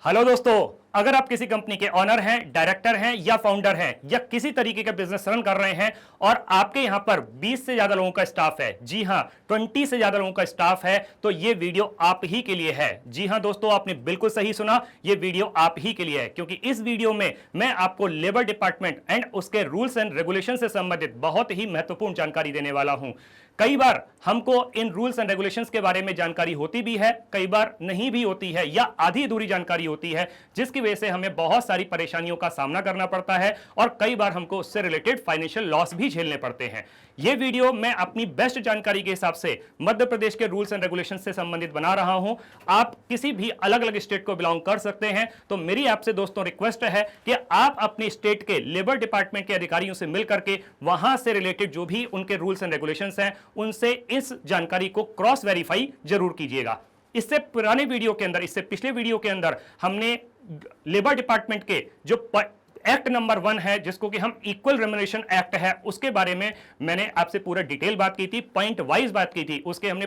Hello दोस्तों, अगर आप किसी कंपनी के ऑनर हैं, डायरेक्टर हैं या फाउंडर हैं या किसी तरीके का बिजनेस रन कर रहे हैं और आपके यहां पर 20 से ज्यादा लोगों का स्टाफ है, जी हां 20 से ज्यादा लोगों का स्टाफ है, तो ये वीडियो आप ही के लिए है। जी हां दोस्तों, आपने बिल्कुल सही सुना, ये वीडियो आप ही के लिए है, क्योंकि इस वीडियो में मैं आपको लेबर डिपार्टमेंट एंड उसके रूल्स एंड रेगुलेशन से संबंधित बहुत ही महत्वपूर्ण जानकारी देने वाला हूं। कई बार हमको इन रूल्स एंड रेगुलेशंस के बारे में जानकारी होती भी है, कई बार नहीं भी होती है या आधी अधूरी जानकारी होती है, जिसकी वजह से हमें बहुत सारी परेशानियों का सामना करना पड़ता है और कई बार हमको उससे रिलेटेड फाइनेंशियल लॉस भी झेलने पड़ते हैं। यह वीडियो मैं अपनी बेस्ट जानकारी के हिसाब से मध्य प्रदेश के रूल्स एंड रेगुलेशन से संबंधित बना रहा हूं। आप किसी भी अलग अलग स्टेट को बिलोंग कर सकते हैं, तो मेरी आपसे दोस्तों रिक्वेस्ट है कि आप अपने स्टेट के लेबर डिपार्टमेंट के अधिकारियों से मिलकर के वहां से रिलेटेड जो भी उनके रूल्स एंड रेगुलेशंस हैं उनसे इस जानकारी को क्रॉस वेरीफाई जरूर कीजिएगा। इससे पुराने वीडियो के अंदर, इससे पिछले वीडियो के अंदर हमने लेबर डिपार्टमेंट के जो एक्ट नंबर 1 है, जिसको कि हम इक्वल रेम्युनरेशन एक्ट है, उसके बारे में मैंने आपसे पूरा डिटेल बात की थी, पॉइंट वाइज बात की थी। उसके हमने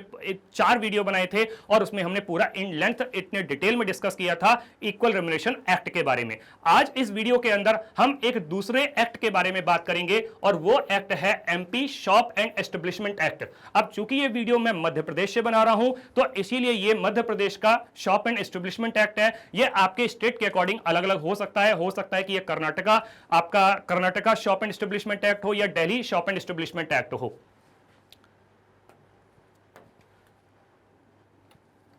4 वीडियो बनाए थे और उसमें हमने पूरा इन लेंथ इतने डिटेल में डिस्कस किया था इक्वल रेम्युनरेशन एक्ट के बारे में। आज इस वीडियो के अंदर हम एक दूसरे एक्ट के बारे में बात करेंगे और वो एक्ट है MP shop and establishment act. अब चूंकि ये वीडियो मैं मध्य प्रदेश से बना रहा हूं, तो इसीलिए ये मध्य प्रदेश का शॉप एंड एस्टेब्लिशमेंट एक्ट है। ये आपके स्टेट के अकॉर्डिंग अलग अलग हो सकता है कि ये आपका Karnataka shop and establishment act हो या Delhi shop and establishment act हो।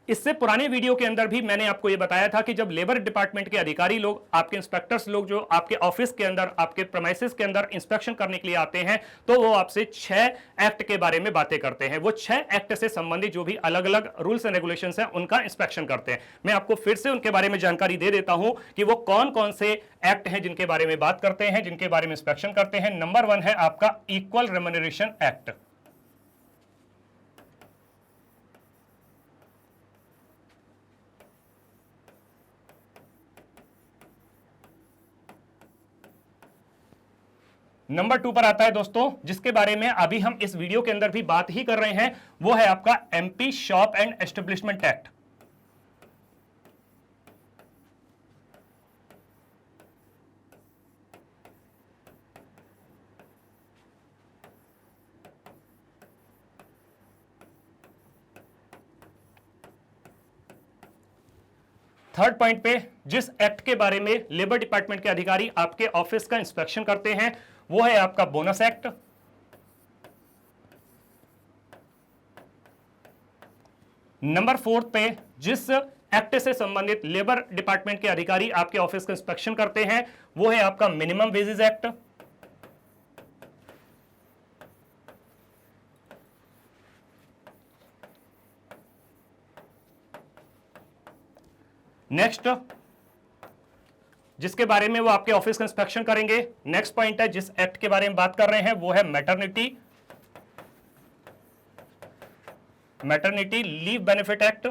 इससे पुराने वीडियो के अंदर भी मैंने आपको यह बताया था कि जब लेबर डिपार्टमेंट के अधिकारी लोग, आपके इंस्पेक्टर्स लोग जो आपके ऑफिस के अंदर, आपके प्रेमाइसेस के अंदर इंस्पेक्शन करने के लिए आते हैं, तो वो आपसे 6 एक्ट के बारे में बातें करते हैं। वो 6 एक्ट से संबंधित जो भी अलग अलग रूल्स एंड रेगुलेशंस हैं उनका इंस्पेक्शन करते हैं। मैं आपको फिर से उनके बारे में जानकारी दे देता हूं कि वो कौन कौन से एक्ट हैं जिनके बारे में बात करते हैं, जिनके बारे में इंस्पेक्शन करते हैं। नंबर 1 है आपका इक्वल रेम्युनरेशन एक्ट। नंबर 2 पर आता है दोस्तों, जिसके बारे में अभी हम इस वीडियो के अंदर भी बात ही कर रहे हैं, वो है आपका MP shop and establishment act. Third point पे जिस एक्ट के बारे में लेबर डिपार्टमेंट के अधिकारी आपके ऑफिस का इंस्पेक्शन करते हैं, वो है आपका बोनस एक्ट। नंबर 4 पे जिस एक्ट से संबंधित लेबर डिपार्टमेंट के अधिकारी आपके ऑफिस का इंस्पेक्शन करते हैं, वो है आपका मिनिमम वेजेस एक्ट। नेक्स्ट जिसके बारे में वो आपके ऑफिस का इंस्पेक्शन करेंगे, नेक्स्ट पॉइंट है जिस एक्ट के बारे में बात कर रहे हैं, वो है maternity leave benefit act.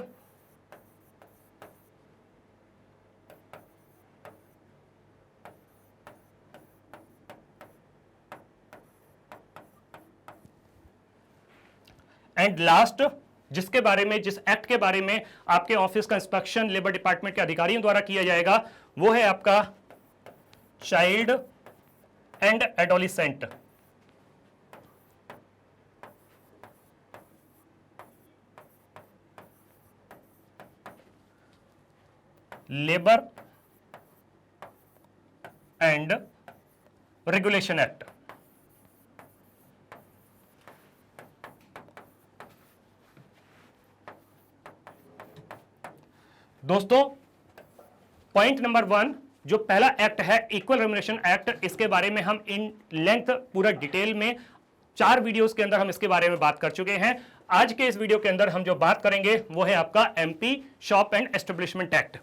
And last जिसके बारे में, जिस एक्ट के बारे में आपके ऑफिस का इंस्पेक्शन लेबर डिपार्टमेंट के अधिकारियों द्वारा किया जाएगा, वो है आपका child and adolescent labour and regulation act. दोस्तों, पॉइंट नंबर 1 जो पहला एक्ट है इक्वल रेम्युनरेशन एक्ट, इसके बारे में हम इन लेंथ पूरा डिटेल में 4 वीडियोस के अंदर हम इसके बारे में बात कर चुके हैं। आज के इस वीडियो के अंदर हम जो बात करेंगे वो है आपका MP shop and establishment act.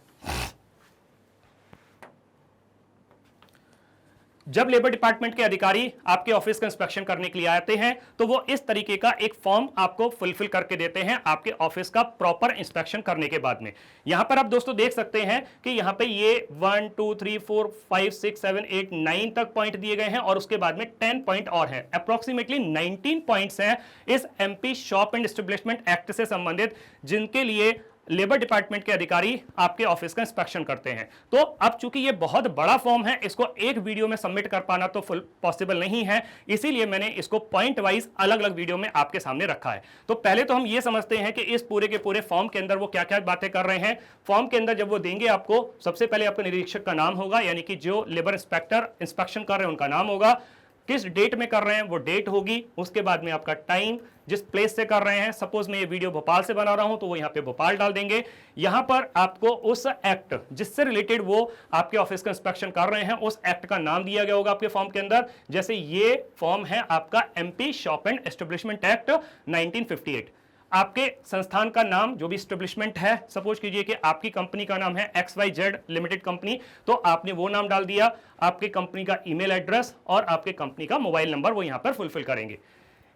जब लेबर डिपार्टमेंट के अधिकारी आपके ऑफिस का इंस्पेक्शन करने के लिए आते हैं, तो वो इस तरीके का एक फॉर्म आपको फुलफिल करके देते हैं आपके ऑफिस का प्रॉपर इंस्पेक्शन करने के बाद में। यहां पर आप दोस्तों देख सकते हैं कि यहां पे ये 1 2 3 4 5 6 7 8 9 तक पॉइंट दिए गए हैं और उसके बाद में 10 पॉइंट और हैं। अप्रोक्सीमेटली 19 पॉइंट्स हैं इस MP shop and establishment act से संबंधित, जिनके लिए लेबर डिपार्टमेंट के अधिकारी आपके ऑफिस का इंस्पेक्शन करते हैं। तो अब चूंकि ये बहुत बड़ा फॉर्म है, इसको एक वीडियो में सबमिट कर पाना तो फुल पॉसिबल नहीं है, इसीलिए मैंने इसको पॉइंट वाइज अलग अलग वीडियो में आपके सामने रखा है। तो पहले तो हम ये समझते हैं कि इस पूरे के पूरे फॉर्म के अंदर वो क्या क्या बातें कर रहे हैं। फॉर्म के अंदर जब वो देंगे आपको, सबसे पहले आपका निरीक्षक का नाम होगा, यानी कि जो लेबर इंस्पेक्टर इंस्पेक्शन कर रहे हैं उनका नाम होगा, किस डेट में कर रहे हैं वो डेट होगी, उसके बाद में आपका टाइम, जिस प्लेस से कर रहे हैं, सपोज मैं ये वीडियो भोपाल से बना रहा हूं तो वो यहाँ पे भोपाल डाल देंगे। यहां पर आपको उस एक्ट जिससे रिलेटेड वो आपके ऑफिस का इंस्पेक्शन कर रहे हैं उस एक्ट का नाम दिया गया होगा आपके फॉर्म के अंदर। जैसे ये फॉर्म है आपका MP shop and establishment act 1958। आपके संस्थान का नाम जो भी एस्टेब्लिशमेंट है, सपोज कीजिए कि आपकी कंपनी का नाम है XYZ लिमिटेड कंपनी, तो आपने वो नाम डाल दिया। आपके कंपनी का ईमेल एड्रेस और आपके कंपनी का मोबाइल नंबर वो यहां पर फुलफिल करेंगे।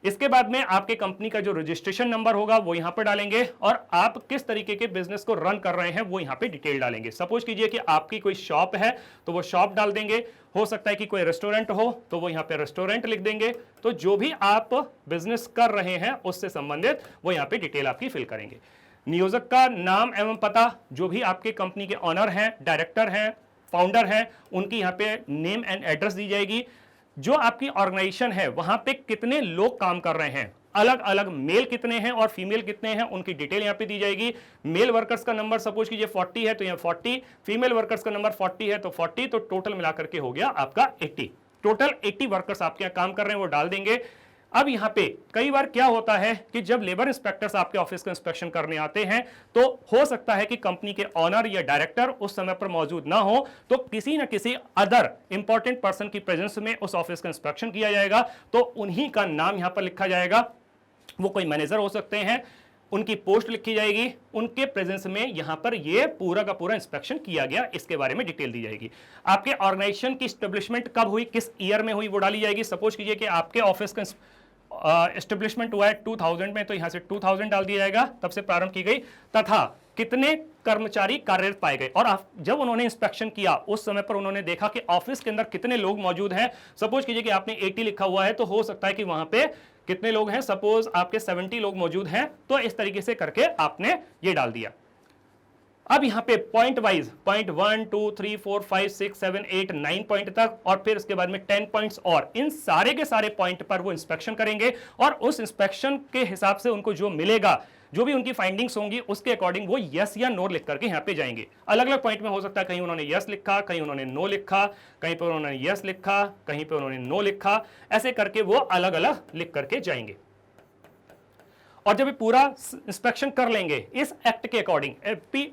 इसके बाद में आपके कंपनी का जो रजिस्ट्रेशन नंबर होगा वो यहां पर डालेंगे और आप किस तरीके के बिजनेस को रन कर रहे हैं वो यहां पे डिटेल डालेंगे। सपोज कीजिए कि आपकी कोई शॉप है तो वो शॉप डाल देंगे, हो सकता है कि कोई रेस्टोरेंट हो तो वो यहां पे रेस्टोरेंट लिख देंगे। तो जो भी आप बिजनेस कर रहे हैं उससे संबंधित वो यहां पे डिटेल आपकी फिल करेंगे। नियोजक का नाम एवं पता, जो भी आपके कंपनी के ऑनर हैं, डायरेक्टर हैं, फाउंडर हैं, उनकी यहां पे नेम एंड एड्रेस दी जाएगी। जो आपकी ऑर्गेनाइजेशन है वहां पे कितने लोग काम कर रहे हैं, अलग अलग मेल कितने हैं और फीमेल कितने हैं, उनकी डिटेल यहां पे दी जाएगी। मेल वर्कर्स का नंबर सपोज कीजिए 40 है तो यहां 40, फीमेल वर्कर्स का नंबर 40 है तो 40, तो टोटल मिलाकर के हो गया आपका 80। टोटल 80 वर्कर्स आपके यहां काम कर रहे हैं वो डाल देंगे। अब यहां पे कई बार क्या होता है कि जब लेबर इंस्पेक्टर्स आपके ऑफिस का इंस्पेक्शन करने आते हैं तो हो सकता है कि कंपनी के ऑनर या डायरेक्टर उस समय पर मौजूद ना हो, तो किसी न किसी अदर इंपॉर्टेंट पर्सन की प्रेजेंस में उस ऑफिस का इंस्पेक्शन किया जाएगा। तो उन्हीं का नाम यहां पर लिखा जाएगा। वो कोई मैनेजर हो सकते हैं, उनकी पोस्ट लिखी जाएगी, उनके प्रेजेंस में यहां पर ये पूरा का पूरा इंस्पेक्शन किया गया, इसके बारे में डिटेल दी जाएगी। आपके ऑर्गेनाइजेशन की एस्टेब्लिशमेंट कब हुई, किस ईयर में हुई, वो डाली जाएगी। सपोज कीजिए कि आपके ऑफिस का एस्टेब्लिशमेंट हुआ है 2000 में, तो यहां से 2000 डाल दिया जाएगा, तब से प्रारंभ की गई, तथा कितने कर्मचारी कार्यरत पाए गए। और जब उन्होंने इंस्पेक्शन किया उस समय पर उन्होंने देखा कि ऑफिस के अंदर कितने लोग मौजूद हैं। सपोज कीजिए कि आपने 80 लिखा हुआ है तो हो सकता है कि वहां पे कितने लोग हैं, सपोज आपके 70 लोग मौजूद हैं, तो इस तरीके से करके आपने ये डाल दिया। अब यहां पे पॉइंट वाइज पॉइंट 1 2 3 4 5 6 7 8 9 पॉइंट तक, और फिर इसके बाद में 10 पॉइंट्स, और इन सारे के सारे पॉइंट पर वो इंस्पेक्शन करेंगे और उस इंस्पेक्शन के हिसाब से उनको जो मिलेगा, जो भी उनकी फाइंडिंग्स होंगी उसके अकॉर्डिंग वो यस या नो लिख करके यहाँ पे जाएंगे। अलग अलग पॉइंट में हो सकता है कहीं उन्होंने यस लिखा, कहीं उन्होंने नो लिखा, कहीं पर उन्होंने यस लिखा, कहीं पर उन्होंने नो लिखा, ऐसे करके वो अलग अलग लिख करके जाएंगे। और जब ये पूरा इंस्पेक्शन कर लेंगे इस एक्ट के according,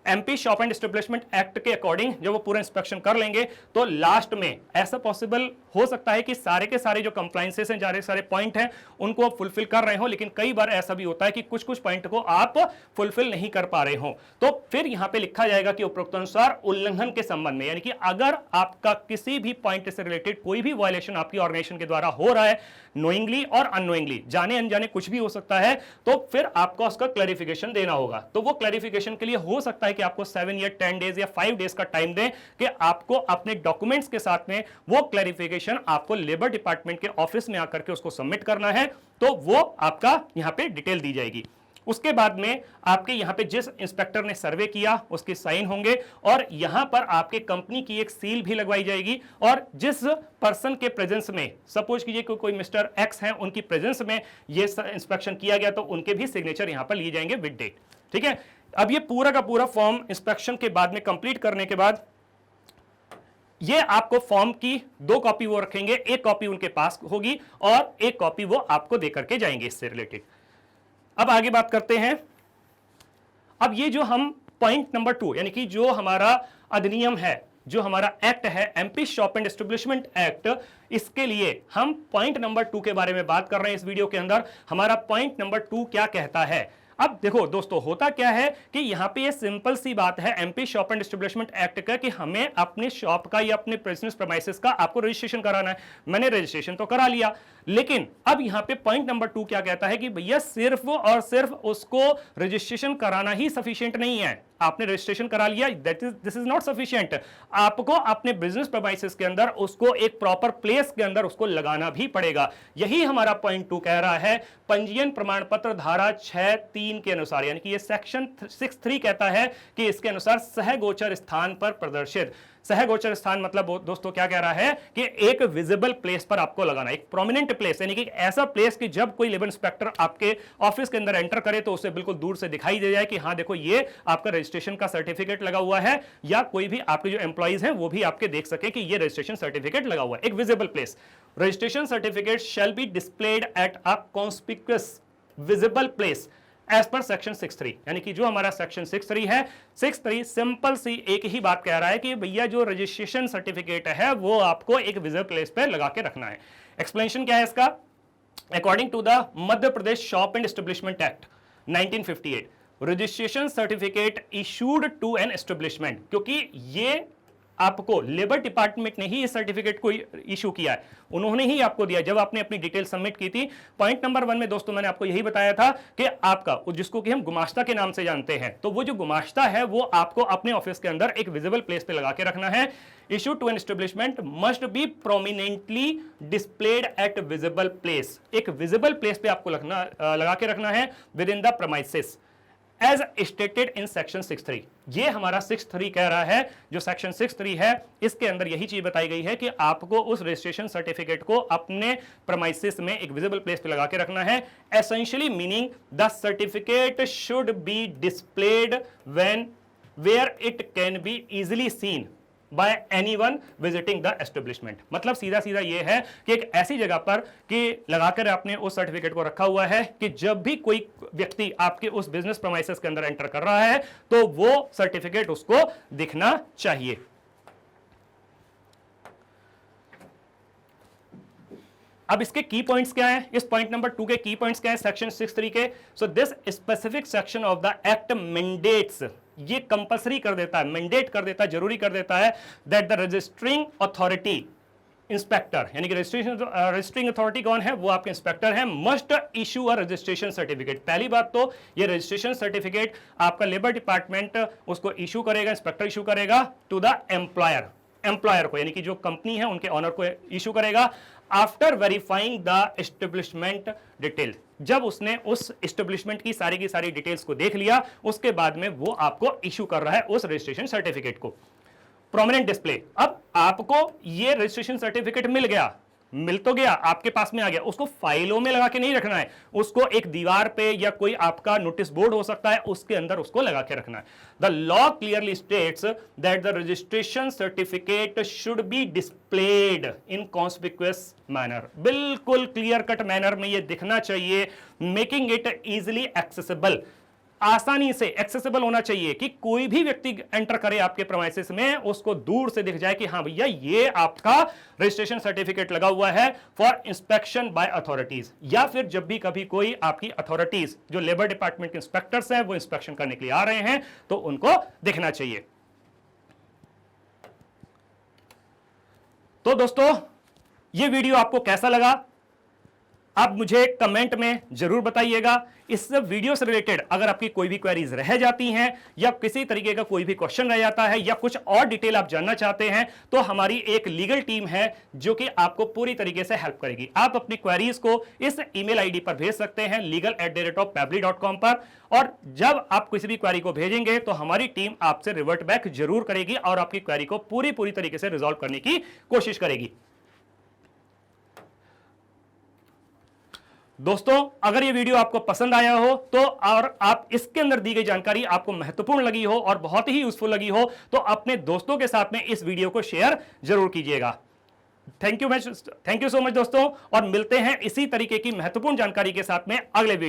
MP shop and establishment act के अकॉर्डिंग जब वो पूरा इंस्पेक्शन कर लेंगे, तो लास्ट में ऐसा पॉसिबल हो सकता है कि सारे के सारे जो कंप्लायंसेस हैं, सारे पॉइंट हैं, उनको आप फुलफिल कर रहे हो, लेकिन कई बार ऐसा भी होता है कि कुछ कुछ पॉइंट को आप फुलफिल नहीं कर पा रहे हो। तो फिर यहां पे लिखा जाएगा कि उपरोक्तानुसार उल्लंघन के संबंध में, यानी कि अगर आपका किसी भी पॉइंट से रिलेटेड कोई भी वायलेशन आपकी ऑर्गेनाइजेशन के द्वारा हो रहा है, नोइंगली और अननोइंगली, जाने अनजाने कुछ भी हो सकता है, तो फिर आपको उसका क्लैरिफिकेशन देना होगा। तो वो क्लैरिफिकेशन के लिए हो सकता है कि आपको 7 या 10 डेज या 5 डेज का टाइम दें कि आपको अपने डॉक्यूमेंट्स के साथ में वो क्लैरिफिकेशन आपको लेबर डिपार्टमेंट के ऑफिस में आकर के उसको सबमिट करना है। तो वो आपका यहां पे डिटेल दी जाएगी। उसके बाद में आपके यहां पे जिस इंस्पेक्टर ने सर्वे किया उसके साइन होंगे, और यहां पर आपके कंपनी की एक सील भी लगवाई जाएगी, और जिस पर्सन के प्रेजेंस में, सपोज कीजिए कोई मिस्टर एक्स हैं, उनकी प्रेजेंस में ये इंस्पेक्शन किया गया, तो उनके भी सिग्नेचर यहां पर लिए जाएंगे विद डेट। ठीक है। अब ये पूरा का पूरा फॉर्म इंस्पेक्शन के बाद में कंप्लीट करने के बाद ये आपको फॉर्म की 2 कॉपी वो रखेंगे, एक कॉपी उनके पास होगी और एक कॉपी वो आपको दे करके जाएंगे इससे रिलेटेड। अब आगे बात करते हैं। अब ये जो हम पॉइंट नंबर 2, यानी कि जो हमारा अधिनियम है, जो हमारा एक्ट है MP shop and establishment act, इसके लिए हम पॉइंट नंबर 2 के बारे में बात कर रहे हैं इस वीडियो के अंदर। हमारा पॉइंट नंबर 2 क्या कहता है। अब देखो दोस्तों, होता क्या है कि यहां पे ये सिंपल सी बात है MP shop and establishment act का, कि हमें अपने शॉप का या अपने बिजनेस प्रीमाइसेस का आपको रजिस्ट्रेशन कराना है। मैंने रजिस्ट्रेशन तो करा लिया, लेकिन अब यहां पे पॉइंट नंबर 2 क्या कहता है कि भैया सिर्फ और सिर्फ उसको रजिस्ट्रेशन कराना ही सफिशिएंट नहीं है। आपने रजिस्ट्रेशन करा लिया, दिस इज नॉट सफिशिएंट। आपको अपने बिजनेस प्रेमाइसेस के अंदर उसको एक प्रॉपर प्लेस के अंदर उसको लगाना भी पड़ेगा। यही हमारा पॉइंट 2 कह रहा है, पंजीयन प्रमाण पत्र धारा 6(3) के अनुसार, यानी कि ये सेक्शन 6(3) कहता है कि इसके अनुसार सहगोचर स्थान पर प्रदर्शित, सहगोचर स्थान मतलब दोस्तों क्या कह रहा है कि एक विजिबल प्लेस पर आपको लगाना, एक प्रोमिनेंट प्लेस, यानी कि ऐसा प्लेस कि जब कोई लेबर इंस्पेक्टर आपके ऑफिस के अंदर एंटर करे तो उसे बिल्कुल दूर से दिखाई दे जाए कि हाँ देखो ये आपका रजिस्ट्रेशन का सर्टिफिकेट लगा हुआ है, या कोई भी आपके जो एम्प्लॉइज हैं वो भी आपके देख सके कि ये रजिस्ट्रेशन सर्टिफिकेट लगा हुआ है, एक visible place. Registration certificate shall be displayed at a conspicuous visible place as per section 6(3), यानी कि जो हमारा सेक्शन 6(3) है, 6(3) सिंपल सी एक ही बात कह रहा है कि भैया जो रजिस्ट्रेशन सर्टिफिकेट है वो आपको एक विजिबल प्लेस पे लगा के रखना है। एक्सप्लेनेशन क्या है इसका? According to the Madhya Pradesh shop and establishment act 1958, registration certificate issued to an establishment, क्योंकि ये आपको लेबर डिपार्टमेंट ने ही इस सर्टिफिकेट को इशू किया है, उन्होंने ही आपको दिया जब आपने अपनी डिटेल सबमिट की थी। पॉइंट नंबर 1 में दोस्तों मैंने आपको यही बताया था कि आपका जिसको कि हम गुमाश्ता के नाम से जानते हैं, तो वो जो गुमाश्ता है वो आपको अपने ऑफिस के अंदर एक विजिबल प्लेस पे लगा के रखना है। Issue to an establishment must be prominently displayed at visible place, एक विजिबल प्लेस पे आपको लगा के रखना है within the premises as stated in section 6(3). ये हमारा 6(3) कह रहा है, जो सेक्शन 6(3) है इसके अंदर यही चीज बताई गई है कि आपको उस रजिस्ट्रेशन सर्टिफिकेट को अपने प्रेमाइसेस में एक विजिबल प्लेस पे लगा के रखना है। Essentially meaning the certificate should be displayed where it can be easily seen by anyone visiting the establishment. मतलब सीधा सीधा ये है कि एक ऐसी जगह पर कि लगाकर आपने उस सर्टिफिकेट को रखा हुआ है कि जब भी कोई व्यक्ति आपके उस बिजनेस प्रेमाइसेस के अंदर एंटर कर रहा है तो वो सर्टिफिकेट उसको दिखना चाहिए। अब इसके की पॉइंट्स क्या हैं? इस पॉइंट नंबर 2 के की पॉइंट्स क्या हैं सेक्शन 6(3) के? So this specific section of the act mandates, ये कंपल्सरी कर देता है, मैंडेट कर देता है, जरूरी कर देता है that the registering authority inspector, यानी कि रजिस्टरिंग अथॉरिटी कौन है? वो आपके इंस्पेक्टर हैं, must issue a registration certificate. पहली बात तो ये रजिस्ट्रेशन सर्टिफिकेट आपका लेबर डिपार्टमेंट उसको इशू करेगा, इंस्पेक्टर इशू करेगा टू द एम्प्लॉयर को, यानी कि जो कंपनी है उनके ऑनर को इशू करेगा after verifying the establishment detail. जब उसने उस एस्टेब्लिशमेंट की सारी डिटेल्स को देख लिया उसके बाद में वो आपको इशू कर रहा है उस रजिस्ट्रेशन सर्टिफिकेट को। प्रोमिनेंट डिस्प्ले, अब आपको ये रजिस्ट्रेशन सर्टिफिकेट मिल तो गया, आपके पास में आ गया, उसको फाइलों में लगा के नहीं रखना है, उसको एक दीवार पे या कोई आपका नोटिस बोर्ड हो सकता है उसके अंदर उसको लगा के रखना है। The law clearly states that the registration certificate should be displayed in conspicuous manner, बिल्कुल क्लियर कट मैनर में ये दिखना चाहिए, मेकिंग इट इजिली एक्सेसिबल, आसानी से एक्सेसिबल होना चाहिए कि कोई भी व्यक्ति एंटर करे आपके प्रेमाइसेस में उसको दूर से दिख जाए कि हाँ भैया ये आपका रजिस्ट्रेशन सर्टिफिकेट लगा हुआ है फॉर इंस्पेक्शन बाय अथॉरिटीज, या फिर जब भी कभी कोई आपकी अथॉरिटीज जो लेबर डिपार्टमेंट के इंस्पेक्टर्स हैं वो इंस्पेक्शन करने के लिए आ रहे हैं तो उनको दिखना चाहिए। तो दोस्तों ये वीडियो आपको कैसा लगा आप मुझे कमेंट में जरूर बताइएगा। इस वीडियो से रिलेटेड अगर आपकी कोई भी क्वेरीज रह जाती हैं या किसी तरीके का कोई भी क्वेश्चन रह जाता है या कुछ और डिटेल आप जानना चाहते हैं तो हमारी एक लीगल टीम है जो कि आपको पूरी तरीके से हेल्प करेगी। आप अपनी क्वेरीज को इस ईमेल आईडी पर भेज सकते हैं legal@pebbley.com पर, और जब आप किसी भी क्वेरी को भेजेंगे तो हमारी टीम आपसे रिवर्ट बैक जरूर करेगी और आपकी क्वेरी को पूरी तरीके से रिजॉल्व करने की कोशिश करेगी। दोस्तों अगर ये वीडियो आपको पसंद आया हो तो और आप इसके अंदर दी गई जानकारी आपको महत्वपूर्ण लगी हो और बहुत ही यूजफुल लगी हो तो अपने दोस्तों के साथ में इस वीडियो को शेयर जरूर कीजिएगा। थैंक यू सो मच दोस्तों, और मिलते हैं इसी तरीके की महत्वपूर्ण जानकारी के साथ में अगले वीडियो।